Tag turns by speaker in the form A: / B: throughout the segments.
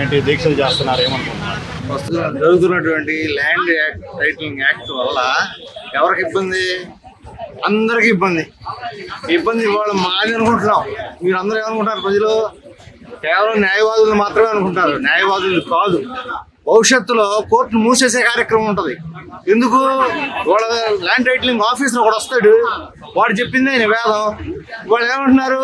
A: ఏంటి దీక్షలు చేస్తున్నారు ఏమనుకుంటున్నారు?
B: జరుగుతున్నటువంటి ల్యాండ్ టైటిలింగ్ యాక్ట్ వల్ల ఎవరికి ఇబ్బంది? అందరికి ఇబ్బంది వాళ్ళు మాది అనుకుంటున్నాం. మీరు అందరూ ఏమనుకుంటారు? ప్రజలు కేవలం న్యాయవాదులు మాత్రమే అనుకుంటారు. న్యాయవాదులు కాదు. భవిష్యత్తులో కోర్టును మూసేసే కార్యక్రమం ఉంటుంది. ఎందుకు? వాళ్ళ ల్యాండ్ టైటిలింగ్ ఆఫీసర్ ఒకడు వస్తాడు, వాడు చెప్పింది ఆయన వేదం. వాళ్ళు ఏమంటున్నారు?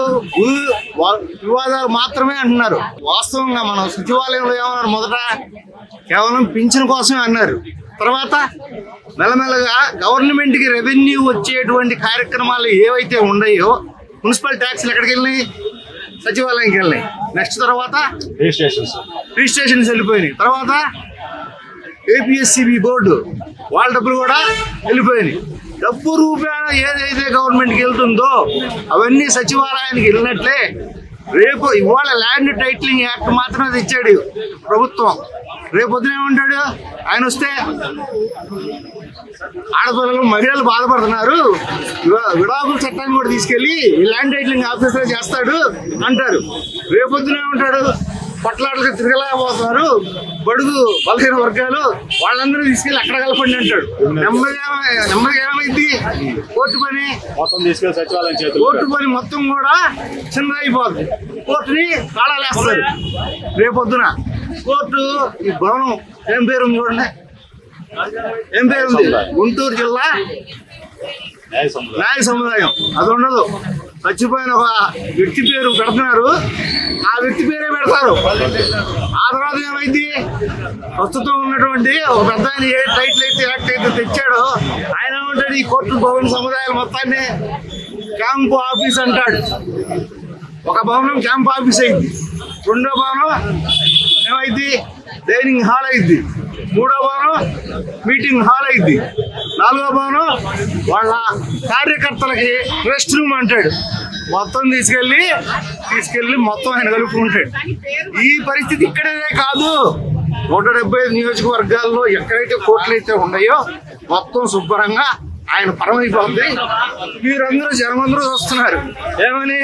B: వివాదాలు మాత్రమే అంటున్నారు. వాస్తవంగా మనం సచివాలయంలో ఏమన్నారు? మొదట కేవలం పింఛన్ కోసమే అన్నారు. తర్వాత మెల్లమెల్లగా గవర్నమెంట్కి రెవెన్యూ వచ్చేటువంటి కార్యక్రమాలు ఏవైతే ఉన్నాయో, మున్సిపల్ ట్యాక్స్లు ఎక్కడికి వెళ్ళినాయి? సచివాలయంకి వెళ్ళినాయి. నెక్స్ట్ తర్వాత రిజిస్ట్రేషన్స్ వెళ్ళిపోయినాయి. తర్వాత ఏపీఎస్సిబి బోర్డు వాళ్ళ డబ్బులు కూడా వెళ్ళిపోయినాయి. డబ్బు రూపాయన ఏదైతే గవర్నమెంట్కి వెళ్తుందో అవన్నీ సచివాలయానికి వెళ్ళినట్లే రేపు ఇవాళ ల్యాండ్ టైటిలింగ్ యాక్ట్ మాత్రమే తెచ్చాడు ప్రభుత్వం. రేపు పొద్దున ఏమంటాడు ఆయన వస్తే? ఆడపిల్లలు మహిళలు బాధపడుతున్నారు, విడాకుల చట్టాన్ని కూడా తీసుకెళ్లి ల్యాండ్ టైటిలింగ్ ఆఫీసర్ చేస్తాడు అంటారు. రేపొద్దున ఏమంటాడు? పట్లాటలకు తిరగలేకపోతున్నారు బడుగు బలహీన వర్గాలు, వాళ్ళందరూ తీసుకెళ్లి అక్కడ కలపండి అంటాడు. నెమ్మదిగా ఏమైంది? కోర్టు పని
A: మొత్తం తీసుకెళ్లి సచివాలయం చేతులు,
B: కోర్టు పని మొత్తం కూడా చిన్నదైపోతుంది. కోర్టుని తాళాలేస్తారు. రేపొద్దున కోర్టు ఈ భవనం ఏం పేరు ఉంది చూడండి, ఏం పేరు ఉంది? గుంటూరు జిల్లా న్యాయ సముదాయం. అది ఉండదు. చచ్చిపోయిన ఒక వ్యక్తి పేరు పెడుతున్నారు, ఆ వ్యక్తి పేరే పెడతారు. ఆ తర్వాత ఏమైంది? ప్రస్తుతం ఉన్నటువంటి ఒక పెద్ద ఆయన ఏ టైటిల్ అయితే యాక్ట్ అయితే తెచ్చాడో ఆయన ఏమంటాడు? ఈ కోర్టు భవన సముదాయాలు మొత్తాన్ని క్యాంపు ఆఫీస్ అంటాడు. ఒక భవనం క్యాంప్ ఆఫీస్ అయింది. రెండో భవనం ఏమైంది? డైనింగ్ హాల్ అయింది. మూడో భవనం మీటింగ్ హాల్ అయింది. నాలుగో భవనం వాళ్ళ కార్యకర్తలకి రెస్ట్ రూమ్ అంటాడు. మొత్తం తీసుకెళ్ళి మొత్తం ఆయన కలుపుకుంటాడు. ఈ పరిస్థితి ఇక్కడే కాదు, 175 నియోజకవర్గాల్లో ఎక్కడైతే కోర్టులు అయితే ఉన్నాయో మొత్తం శుభ్రంగా ఆయన పరమైపోతుంది. మీరందరూ జనమందరూ వస్తున్నారు. ఏమని?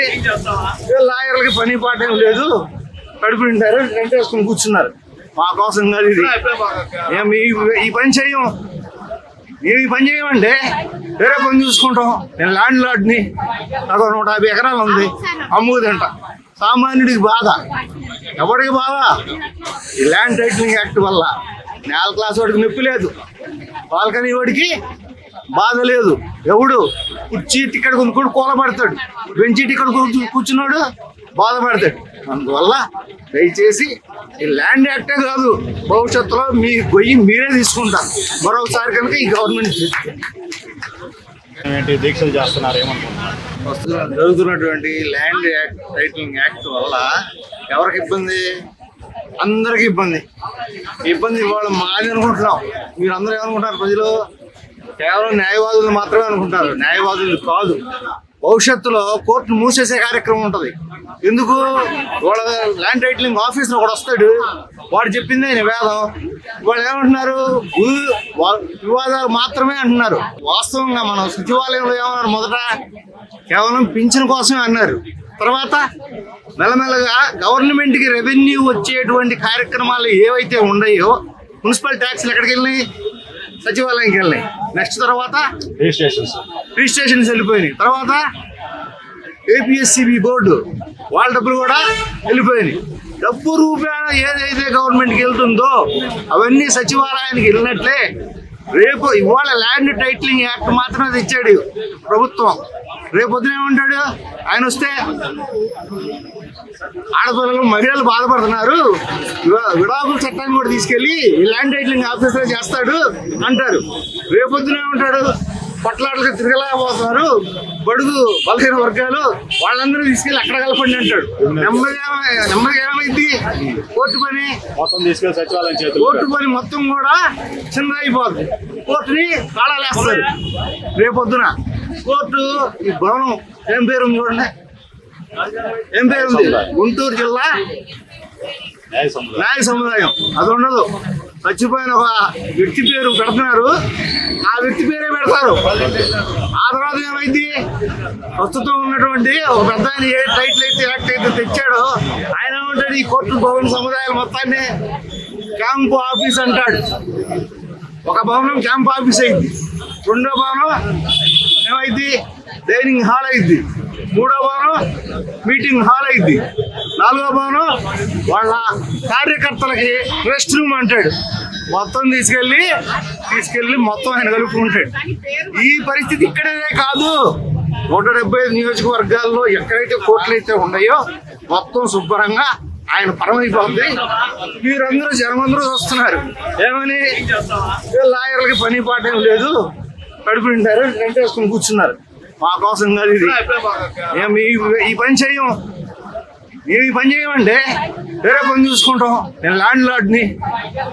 B: లాయర్లకి పని పాట ఏం లేదు, కడుపు నింటారు, రెంట్ వేసుకుని కూర్చున్నారు. మా కోసం కాదు ఇది. మేము ఈ పని చేయము. మేము ఈ పని చేయమంటే వేరే పని చూసుకుంటాం. నేను ల్యాండ్ లార్డ్ని, నాకు 150 ఎకరాలు ఉంది, అమ్ముదంట. సామాన్యుడికి బాధ. ఎవరికి బాధ? ఈ ల్యాండ్ టైటిలింగ్ యాక్ట్ వల్ల నేల క్లాస్ వాడికి నొప్పి లేదు, బాల్కనీ వాడికి బాధ లేదు. ఎవడు కుర్చీ టికెట్ కొనుక్కోడు కూలబడతాడు, బెంచీ టికెట్ కూర్చున్నాడు బాధపడతాడు. అందువల్ల దయచేసి ఈ ల్యాండ్ యాక్టే కాదు, భవిష్యత్తులో మీ గొయ్యి మీరే తీసుకుంటారు మరొకసారి కనుక ఈ గవర్నమెంట్
A: ఏంటి దీక్షలు చేస్తున్నారు ఏమనుకుంటున్నారు?
B: జరుగుతున్నటువంటి ల్యాండ్ టైటిలింగ్ యాక్ట్ వల్ల ఎవరికి ఇబ్బంది? అందరికి ఇబ్బంది వాళ్ళు మాది అనుకుంటున్నాం. మీరు అందరూ ఏమనుకుంటారు? ప్రజలు కేవలం న్యాయవాదులు మాత్రమే అనుకుంటారు. న్యాయవాదులు కాదు. భవిష్యత్తులో కోర్టును మూసేసే కార్యక్రమం ఉంటుంది. ఎందుకు? వాళ్ళ ల్యాండ్ టైటిలింగ్ ఆఫీసర్ ఒకడు వస్తాడు, వాడు చెప్పింది ఆయన వేదం. వాళ్ళు ఏమంటున్నారు? వివాదాలు మాత్రమే అంటున్నారు. వాస్తవంగా మనం సచివాలయంలో ఏమన్నారు? మొదట కేవలం పింఛన్ కోసమే అన్నారు. తర్వాత మెల్లమెల్లగా గవర్నమెంట్కి రెవెన్యూ వచ్చేటువంటి కార్యక్రమాలు ఏవైతే ఉన్నాయో, మున్సిపల్ ట్యాక్స్లు ఎక్కడికి వెళ్ళినాయి? సచివాలయంకి వెళ్ళినాయి. నెక్స్ట్ తర్వాత రిజిస్ట్రేషన్స్ వెళ్ళిపోయినాయి. తర్వాత ఏపీఎస్సిబి బోర్డు వాళ్ళ డబ్బులు కూడా వెళ్ళిపోయినాయి. డబ్బు రూపాయన ఏదైతే గవర్నమెంట్కి వెళ్తుందో అవన్నీ సచివాలయానికి వెళ్ళినట్లే రేపు ఇవాళ ల్యాండ్ టైటిలింగ్ యాక్ట్ మాత్రమే తెచ్చాడు ప్రభుత్వం. రేపు పొద్దున ఏమంటాడు ఆయన వస్తే? ఆడపిల్లలు మహిళలు బాధపడుతున్నారు, విడాకుల చట్టాన్ని కూడా తీసుకెళ్లి ల్యాండ్ టైటిలింగ్ ఆఫీసర్ చేస్తాడు అంటారు. రేపొద్దున ఏమంటాడు? పట్లాటలకు తిరగలేకపోతున్నారు బడుగు బలహీన వర్గాలు, వాళ్ళందరూ తీసుకెళ్లి అక్కడ కలపండి అంటాడు. నెమ్మదిగా ఏమైంది? కోర్టు పని
A: మొత్తం తీసుకెళ్లి సచివాలయం చేతులు,
B: కోర్టు పని మొత్తం కూడా చిన్నదైపోతుంది. కోర్టుని తాళాలేస్తారు. రేపొద్దున కోర్టు ఈ భవనం ఏం పేరు ఉంది చూడండి, ఏం పేరు ఉంది? గుంటూరు జిల్లా న్యాయ సముదాయం. అది ఉండదు. చచ్చిపోయిన ఒక వ్యక్తి పేరు పెడుతున్నారు, ఆ వ్యక్తి పేరే పెడతారు. ఆ తర్వాత ఏమైంది? ప్రస్తుతం ఉన్నటువంటి ఒక పెద్ద ఆయన ఏ టైటిల్ అయితే యాక్ట్ అయితే తెచ్చాడో ఆయన ఏమంటాడు? ఈ కోర్టు భవన సముదాయాలు మొత్తాన్ని క్యాంపు ఆఫీస్ అంటాడు. ఒక భవనం క్యాంప్ ఆఫీస్ అయింది, రెండో భవనం ఏమైంది? డైనింగ్ హాల్ అయింది, మూడో భవనం మీటింగ్ హాల్ అయింది, నాలుగో భవనం వాళ్ళ కార్యకర్తలకి రెస్ట్ రూమ్ అంటాడు. మొత్తం తీసుకెళ్ళి మొత్తం ఆయన కలుపుకుంటాడు. ఈ పరిస్థితి ఇక్కడే కాదు, 175 నియోజకవర్గాల్లో ఎక్కడైతే కోర్టులు అయితే ఉన్నాయో మొత్తం శుభ్రంగా ఆయన పరమైపోతుంది. మీరందరూ జనమందరూ వస్తున్నారు ఏమని? లాయర్లకి పని పాట ఏం లేదు, కడుపు నిండారు, రెంట్ వేసుకుని కూర్చున్నారు. మా కోసం కాదు ఇది. మేము ఈ పని చేయం, మేము ఈ పని చేయమంటే వేరే పని చూసుకుంటాం. నేను ల్యాండ్ లార్డ్ని,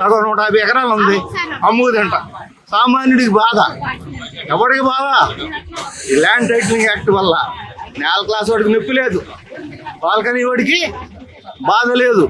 B: నాకు 150 ఎకరాలు ఉంది, అమ్ముదంట. సామాన్యుడికి బాధ, ఎవరికి బాధ? ఈ ల్యాండ్ టైటిలింగ్ యాక్ట్ వల్ల నేల క్లాస్ వాడికి నొప్పి లేదు, బాల్కనీ వాడికి బాధ లేదు.